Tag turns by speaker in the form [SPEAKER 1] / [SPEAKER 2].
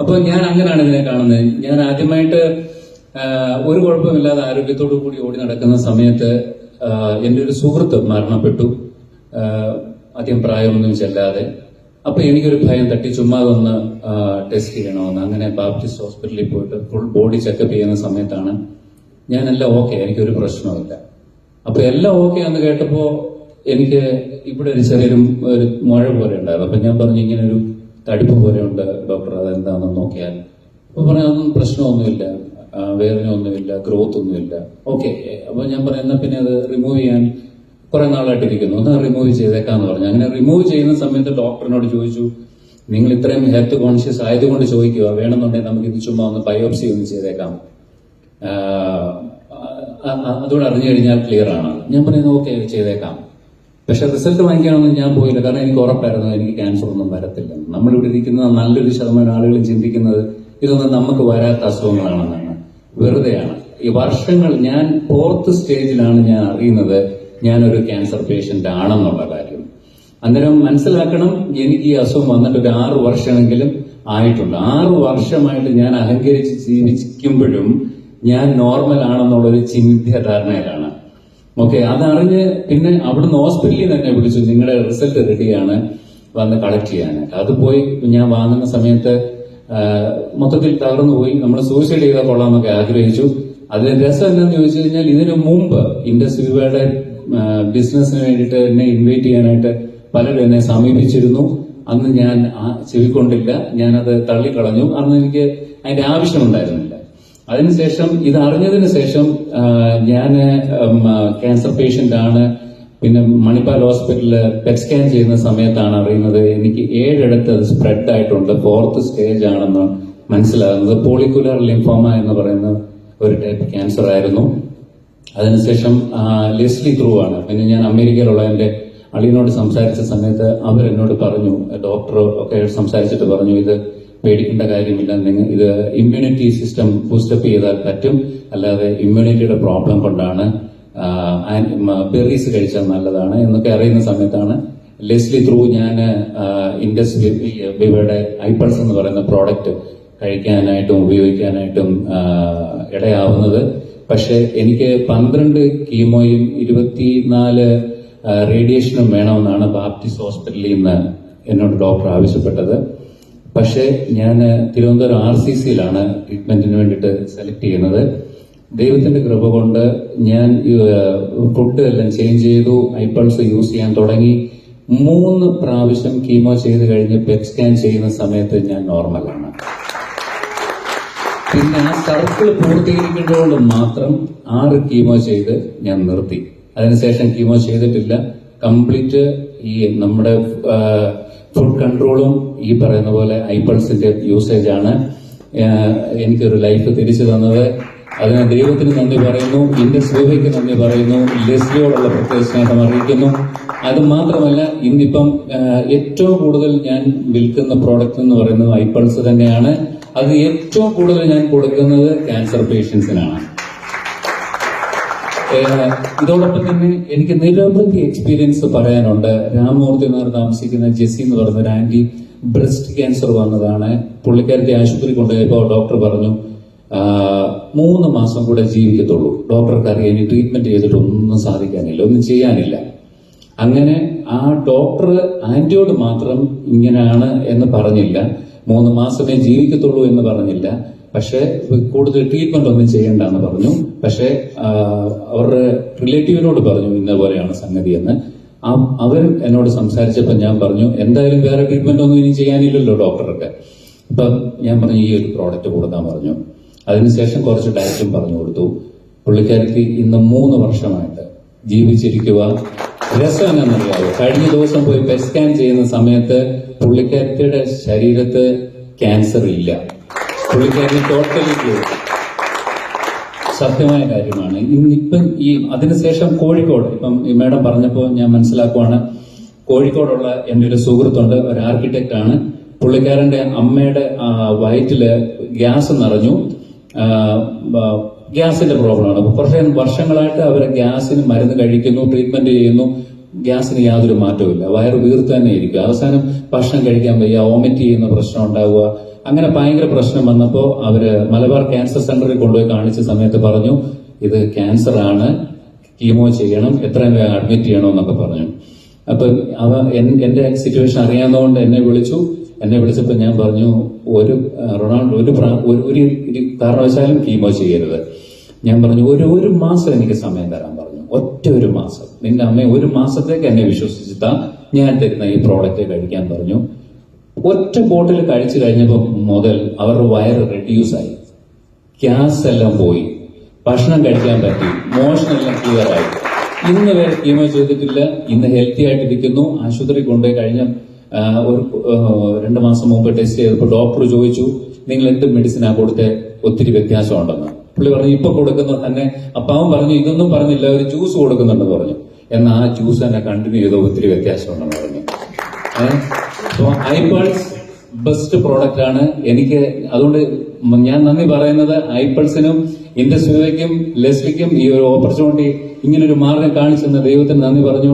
[SPEAKER 1] അപ്പൊ ഞാൻ അങ്ങനെയാണ് ഇതിനെ കാണുന്നത്. ഞാൻ ആദ്യമായിട്ട് ഒരു കുഴപ്പമില്ലാതെ ആരോഗ്യത്തോടു കൂടി ഓടി നടക്കുന്ന സമയത്ത് എൻ്റെ ഒരു സുഹൃത്ത് മരണപ്പെട്ടു, അധികം പ്രായമൊന്നും ചെല്ലാതെ. അപ്പൊ എനിക്കൊരു ഭയം തട്ടി, ചുമ്മാ ഒന്ന് ടെസ്റ്റ് ചെയ്യണമെന്ന്. അങ്ങനെ ബാപ്റ്റിസ്റ്റ് ഹോസ്പിറ്റലിൽ പോയിട്ട് ഫുൾ ബോഡി ചെക്കപ്പ് ചെയ്യുന്ന സമയത്താണ് ഞാനെല്ലാം ഓക്കെ, എനിക്കൊരു പ്രശ്നമില്ല. അപ്പൊ എല്ലാം ഓക്കെ എന്ന് കേട്ടപ്പോ എനിക്ക് ഇവിടെ ഒരു ചെറിയൊരു മുഴ പോലെ ഉണ്ടായിരുന്നു. അപ്പൊ ഞാൻ പറഞ്ഞു, ഇങ്ങനെ ഒരു തടിപ്പ് പോലെ ഉണ്ട് ഡോക്ടർ, അതെന്താണെന്ന് നോക്കിയാൽ. അപ്പൊ പറഞ്ഞു, അതൊന്നും പ്രശ്നമൊന്നുമില്ല, വേദന ഒന്നുമില്ല, ഗ്രോത്ത് ഒന്നുമില്ല, ഓക്കെ. അപ്പൊ ഞാൻ പറയുന്ന പിന്നെ അത് റിമൂവ് ചെയ്യാൻ കുറെ നാളായിട്ട് ഇരിക്കുന്നു, ഒന്ന് റിമൂവ് ചെയ്തേക്കാന്ന് പറഞ്ഞു. അങ്ങനെ റിമൂവ് ചെയ്യുന്ന സമയത്ത് ഡോക്ടറിനോട് ചോദിച്ചു, നിങ്ങൾ ഇത്രയും ഹെൽത്ത് കോൺഷ്യസ് ആയതുകൊണ്ട് ചോദിക്കുക, വേണമെന്നുണ്ടെങ്കിൽ നമുക്ക് ഇത് ചുമ്മാ ഒന്ന് ബയോപ്സി ഒന്ന് ചെയ്തേക്കാം, അതുകൂടെ അറിഞ്ഞു കഴിഞ്ഞാൽ ക്ലിയർ ആണ്. ഞാൻ പറയുന്നത് ഓക്കെ, ചെയ്തേക്കാം. പക്ഷെ റിസൾട്ട് വാങ്ങിക്കാനൊന്നും ഞാൻ പോയില്ല, കാരണം എനിക്ക് ഉറപ്പായിരുന്നു എനിക്ക് ക്യാൻസർ ഒന്നും വരത്തില്ല. നമ്മളിവിടെ ഇരിക്കുന്ന നല്ലൊരു ശതമാനം ആളുകൾ ചിന്തിക്കുന്നത് ഇതൊന്നും നമുക്ക് വരാത്ത അസുഖങ്ങളാണെന്നാണ്. വെറുതെയാണ്. ഈ വർഷങ്ങൾ, ഞാൻ 4th സ്റ്റേജിലാണ് ഞാൻ അറിയുന്നത് ഞാനൊരു ക്യാൻസർ പേഷ്യന്റ് ആണെന്നുള്ള കാര്യം. അന്നേരം മനസ്സിലാക്കണം, എനിക്ക് ഈ അസുഖം വന്നിട്ട് ഒരു 6 വർഷമെങ്കിലും ആയിട്ടുണ്ട്. 6 വർഷമായിട്ട് ഞാൻ അഹങ്കരിച്ച് ജീവിക്കുമ്പോഴും ഞാൻ നോർമൽ ആണെന്നുള്ളൊരു ചിന്താധാരണയിലാണ്. ഓക്കെ, അതറിഞ്ഞ് പിന്നെ അവിടുന്ന് ഹോസ്പിറ്റലിൽ തന്നെ വിളിച്ചു, നിങ്ങളുടെ റിസൾട്ട് റെഡിയാണ്, വന്ന് കളക്ട് ചെയ്യാനായിട്ട്. അത് പോയി ഞാൻ വാങ്ങുന്ന സമയത്ത് മൊത്തത്തിൽ തകർന്നു പോയി. നമ്മൾ സൂയിസൈഡ് ചെയ്താൽ കൊള്ളാമെന്നൊക്കെ ആഗ്രഹിച്ചു. അതിന് രസം എന്താണെന്ന് ചോദിച്ചു കഴിഞ്ഞാൽ, ഇതിനു മുമ്പ് ഇൻഡസ് വിവയുടെ ബിസിനസിന് വേണ്ടിയിട്ട് എന്നെ ഇൻവൈറ്റ് ചെയ്യാനായിട്ട് പലരും എന്നെ സമീപിച്ചിരുന്നു. അന്ന് ഞാൻ ചെവിക്കൊണ്ടില്ല, ഞാനത് തള്ളിക്കളഞ്ഞു. അന്ന് എനിക്ക് അതിന്റെ ആവശ്യമുണ്ടായിരുന്നില്ല. അതിനുശേഷം, ഇത് അറിഞ്ഞതിന് ശേഷം ഞാൻ ക്യാൻസർ പേഷ്യന്റ് ആണ്. പിന്നെ മണിപ്പാൽ ഹോസ്പിറ്റലിൽ പെറ്റ് സ്കാൻ ചെയ്യുന്ന സമയത്താണ് അറിയുന്നത് എനിക്ക് 7 ഇടത്ത് അത് സ്പ്രെഡ് ആയിട്ടുണ്ട്, 4th സ്റ്റേജ് ആണെന്ന് മനസ്സിലാകുന്നത്. പോളിക്കുലർ ലിംഫോമ എന്ന് പറയുന്ന ഒരു ടൈപ്പ് ക്യാൻസർ ആയിരുന്നു. അതിനുശേഷം ലെസ്ലി ത്രൂ ആണ്. പിന്നെ ഞാൻ അമേരിക്കയിലുള്ള എന്റെ അളിയനോട് സംസാരിച്ച സമയത്ത് അവരെന്നോട് പറഞ്ഞു, ഡോക്ടർ ഒക്കെ സംസാരിച്ചിട്ട് പറഞ്ഞു, ഇത് പേടിക്കേണ്ട കാര്യമില്ല, നിങ്ങൾ ഇത് ഇമ്മ്യൂണിറ്റി സിസ്റ്റം ബൂസ്റ്റപ്പ് ചെയ്താൽ പറ്റും, അല്ലാതെ ഇമ്മ്യൂണിറ്റിയുടെ പ്രോബ്ലം കൊണ്ടാണ്, ബെറീസ് കഴിച്ചാൽ നല്ലതാണ് എന്നൊക്കെ അറിയുന്ന സമയത്താണ് ലെസ്ലി ത്രൂ ഞാൻ ഇൻഡസ് വിവയുടെ ഐപൾസ് എന്ന് പറയുന്ന പ്രോഡക്റ്റ് കഴിക്കാനായിട്ടും ഉപയോഗിക്കാനായിട്ടും ഇടയാവുന്നത്. പക്ഷെ എനിക്ക് 12 കീമോയും 24 റേഡിയേഷനും വേണമെന്നാണ് ബാപ്റ്റിസ്റ്റ് ഹോസ്പിറ്റലിൽ നിന്ന് എന്നോട് ഡോക്ടർ ആവശ്യപ്പെട്ടത്. പക്ഷേ ഞാൻ തിരുവനന്തപുരം RCCയിലാണ് ട്രീറ്റ്മെന്റിന് വേണ്ടിയിട്ട് സെലക്ട് ചെയ്യുന്നത്. ദൈവത്തിന്റെ കൃപ കൊണ്ട് ഞാൻ ഫുഡ് എല്ലാം ചേഞ്ച് ചെയ്തു, ഐപൾസ് യൂസ് ചെയ്യാൻ തുടങ്ങി. 3 പ്രാവശ്യം കീമോ ചെയ്ത് കഴിഞ്ഞ് പെറ്റ് സ്കാൻ ചെയ്യുന്ന സമയത്ത് ഞാൻ നോർമലാണ്. പിന്നെ ആ സർക്കിൾ പൂർത്തീകരിക്കേണ്ടതുകൊണ്ട് മാത്രം 6 കീമോ ചെയ്ത് ഞാൻ നിർത്തി. അതിനുശേഷം കീമോ ചെയ്തിട്ടില്ല. കംപ്ലീറ്റ് ഈ നമ്മുടെ ഫുഡ് കൺട്രോളും ഈ പറയുന്ന പോലെ ഐപൾസിന്റെ യൂസേജ് ആണ് എനിക്കൊരു ലൈഫ് തിരിച്ചു തന്നത്. അതിന് ദൈവത്തിന് നന്ദി പറയുന്നു, ഇൻഡസ് വിവയ്ക്ക് നന്ദി പറയുന്നു, ലെസ്ലിയോടുള്ള പ്രത്യേക സ്നേഹം അറിയിക്കുന്നു. അത് മാത്രമല്ല, ഇന്നിപ്പം ഏറ്റവും കൂടുതൽ ഞാൻ വിൽക്കുന്ന പ്രോഡക്റ്റ് എന്ന് പറയുന്നത് ഐപൾസ് തന്നെയാണ്. അത് ഏറ്റവും കൂടുതൽ ഞാൻ കൊടുക്കുന്നത് ക്യാൻസർ പേഷ്യൻസിനാണ്. ഇതോടൊപ്പം തന്നെ എനിക്ക് നിരവധി എക്സ്പീരിയൻസ് പറയാനുണ്ട്. രാമമൂർത്തി നഗർ താമസിക്കുന്ന ജെസ്സി എന്ന് പറയുന്ന ഒരു ആന്റി ബ്രസ്റ്റ് ക്യാൻസർ വന്നതാണ്. പുള്ളിക്കാരത്തെ ആശുപത്രി കൊണ്ടുപോയപ്പോൾ ഡോക്ടർ പറഞ്ഞു 3 മാസം കൂടെ ജീവിക്കത്തുള്ളൂ. ഡോക്ടർക്ക് അറിയാം ഇനി ട്രീറ്റ്മെന്റ് ചെയ്തിട്ട് ഒന്നും സാധിക്കാനില്ല, ഒന്നും ചെയ്യാനില്ല. അങ്ങനെ ആ ഡോക്ടർ ആന്റിയോട് മാത്രം ഇങ്ങനെയാണ് എന്ന് പറഞ്ഞില്ല, 3 മാസമേ ജീവിക്കത്തുള്ളൂ എന്ന് പറഞ്ഞില്ല. പക്ഷെ കൂടുതൽ ട്രീറ്റ്മെന്റ് ഒന്നും ചെയ്യണ്ടെന്ന് പറഞ്ഞു. പക്ഷെ അവരുടെ റിലേറ്റീവിനോട് പറഞ്ഞു ഇന്ന പോലെയാണ് സംഗതി എന്ന്. അവർ എന്നോട് സംസാരിച്ചപ്പോൾ ഞാൻ പറഞ്ഞു, എന്തായാലും വേറെ ട്രീറ്റ്മെന്റ് ഒന്നും ഇനി ചെയ്യാനില്ലല്ലോ ഡോക്ടർക്ക്. ഇപ്പം ഞാൻ പറഞ്ഞു ഈ ഒരു പ്രോഡക്റ്റ് കൊടുക്കാൻ പറഞ്ഞു. അതിനുശേഷം കുറച്ച് ഡയറ്റും പറഞ്ഞു കൊടുത്തു. പുള്ളിക്കാരത്തി ഇന്ന് 3 വർഷമായിട്ട് ജീവിച്ചിരിക്കുക. രസം എന്നറിയാവോ, കഴിഞ്ഞ ദിവസം പോയി പെറ്റ് സ്കാൻ ചെയ്യുന്ന സമയത്ത് പുള്ളിക്കാരത്തിയുടെ ശരീരത്ത് ക്യാൻസർ ഇല്ല. പുള്ളിക്കാരത്തി ടോട്ടലി ക്ലിയർ. സത്യമായ കാര്യമാണ്. ഇന്നിപ്പം ഈ അതിനുശേഷം കോഴിക്കോട്, ഇപ്പം ഈ മേഡം പറഞ്ഞപ്പോൾ ഞാൻ മനസ്സിലാക്കുവാണ്, കോഴിക്കോടുള്ള എൻ്റെ ഒരു സുഹൃത്തുണ്ട്, ഒരു ആർക്കിടെക്ട് ആണ്. പുള്ളിക്കാരന്റെ അമ്മയുടെ വയറ്റില് ഗ്യാസ് നിറഞ്ഞു. ഗ്യാസിന്റെ പ്രോബ്ലമാണ്. കുറേ വർഷങ്ങളായിട്ട് അവർ ഗ്യാസിന് മരുന്ന് കഴിക്കുന്നു, ട്രീറ്റ്മെന്റ് ചെയ്യുന്നു. ഗ്യാസിന് യാതൊരു മാറ്റവും ഇല്ല. വയറ് വീർത്ത് തന്നെ ഇരിക്കും. അവസാനം ഭക്ഷണം കഴിക്കാൻ വയ്യ, വോമിറ്റ് ചെയ്യുന്ന പ്രശ്നം ഉണ്ടാവുക, അങ്ങനെ ഭയങ്കര പ്രശ്നം വന്നപ്പോൾ അവര് മലബാർ ക്യാൻസർ സെന്ററിൽ കൊണ്ടുപോയി കാണിച്ച സമയത്ത് പറഞ്ഞു ഇത് ക്യാൻസർ ആണ്, കീമോ ചെയ്യണം, എത്രയും വേഗം അഡ്മിറ്റ് ചെയ്യണമെന്നൊക്കെ പറഞ്ഞു. അപ്പൊ എന്റെ സിറ്റുവേഷൻ അറിയാവുന്നതുകൊണ്ട് എന്നെ വിളിച്ചപ്പോൾ ഞാൻ പറഞ്ഞു ഒരു കാരണവശാലും കീമോ ചെയ്യരുത്. ഞാൻ പറഞ്ഞു ഒരു മാസം എനിക്ക് സമയം തരാൻ പറഞ്ഞു. ഒരു മാസം, നിന്റെ അമ്മ ഒരു മാസത്തേക്ക് എന്നെ വിശ്വസിച്ചിട്ടാ ഞാൻ തരുന്ന ഈ പ്രോഡക്റ്റ് കഴിക്കാൻ പറഞ്ഞു. ഒറ്റ ബോട്ടിൽ കഴിച്ചു കഴിഞ്ഞപ്പോൾ മുതൽ അവരുടെ വയറ് റെഡ്യൂസ് ആയി, ഗ്യാസ് എല്ലാം പോയി, ഭക്ഷണം കഴിക്കാൻ പറ്റി, മോഷനെല്ലാം ക്ലിയർ ആയി. ഇന്ന് വരെ കീമോ ചെയ്തിട്ടില്ല, ഇന്ന് ഹെൽത്തി ആയിട്ടിരിക്കുന്നു. ആശുപത്രി കൊണ്ടുപോയി കഴിഞ്ഞ ഒരു 2 മാസം മുമ്പ് ടെസ്റ്റ് ചെയ്തപ്പോൾ ഡോക്ടർ ചോദിച്ചു നിങ്ങൾ എന്ത് മെഡിസിനാ കൊടുത്തേ, ഒത്തിരി വ്യത്യാസമുണ്ടെന്ന്. പുള്ളി പറഞ്ഞു ഇപ്പൊ കൊടുക്കുന്നത് തന്നെ. അപ്പാവൻ പറഞ്ഞു ഇതൊന്നും പറഞ്ഞില്ല, ഒരു ജ്യൂസ് കൊടുക്കുന്നുണ്ടെന്ന് പറഞ്ഞു. എന്നാൽ ആ ജ്യൂസ് തന്നെ കണ്ടിന്യൂ ചെയ്തോ ഒത്തിരി വ്യത്യാസമുണ്ടെന്ന് പറഞ്ഞു. സോ ഐപൾസ് ബെസ്റ്റ് പ്രോഡക്റ്റ് ആണ്. എനിക്ക് അതുകൊണ്ട് ഞാൻ നന്ദി പറയുന്നത് ഐപൾസിനും ഇൻഡസ്ട്രിക്കും ലെസ്ലിക്കും ഈ ഒരു ഓപ്പർച്യൂണിറ്റി ഇങ്ങനൊരു മാർഗം കാണിച്ചെന്ന ദൈവത്തിന് നന്ദി പറഞ്ഞുകൊണ്ട്